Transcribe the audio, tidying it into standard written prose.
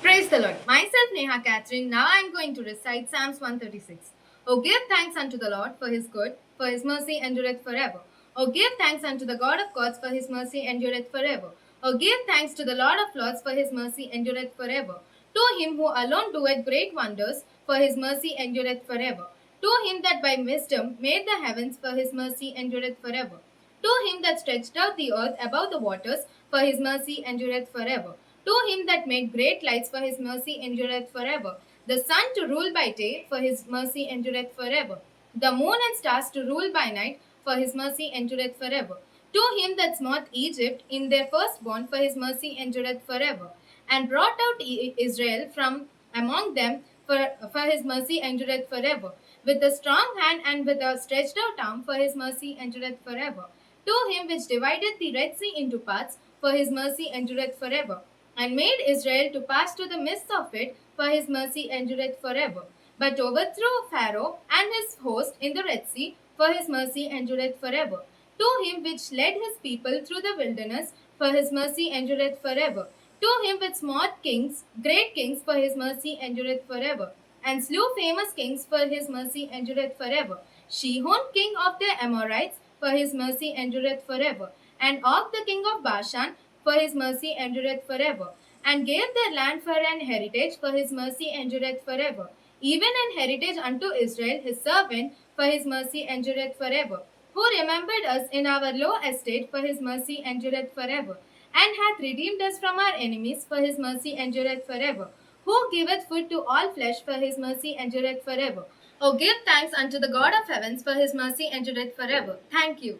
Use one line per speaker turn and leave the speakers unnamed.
Praise the Lord. Myself, Neha Catherine. Now I am going to recite Psalms 136. Oh, give thanks unto the Lord for his good, for his mercy endureth forever. Oh, give thanks unto the God of gods, for his mercy endureth forever. Oh, give thanks to the Lord of lords, for his mercy endureth forever. To him who alone doeth great wonders, for his mercy endureth forever. To him that by wisdom made the heavens, for his mercy endureth forever. To him that stretched out the earth above the waters, for his mercy endureth forever. To him that made great lights, for his mercy endureth forever. The sun to rule by day, for his mercy endureth forever. The moon and stars to rule by night, for his mercy endureth forever. To him that smote Egypt in their firstborn, for his mercy endureth forever. And brought out Israel from among them, for his mercy endureth forever. With a strong hand and with a stretched out arm, for his mercy endureth forever. To him which divided the Red Sea into parts, for his mercy endureth forever, and made Israel to pass to the midst of it, for his mercy endureth forever. But overthrew Pharaoh and his host in the Red Sea, for his mercy endureth forever. To him which led his people through the wilderness, for his mercy endureth forever. To him which smote kings, great kings, for his mercy endureth forever, and slew famous kings, for his mercy endureth forever. Shihon, king of the Amorites, for his mercy endureth forever, and Og the king of Bashan, for his mercy endureth forever, and gave their land for an heritage, for his mercy endureth forever, even an heritage unto Israel his servant, for his mercy endureth forever, who remembered us in our low estate, for his mercy endureth forever, and hath redeemed us from our enemies, for his mercy endureth forever, who giveth food to all flesh, for his mercy endureth forever. Oh, give thanks unto the God of heavens, for his mercy endureth forever. Thank you.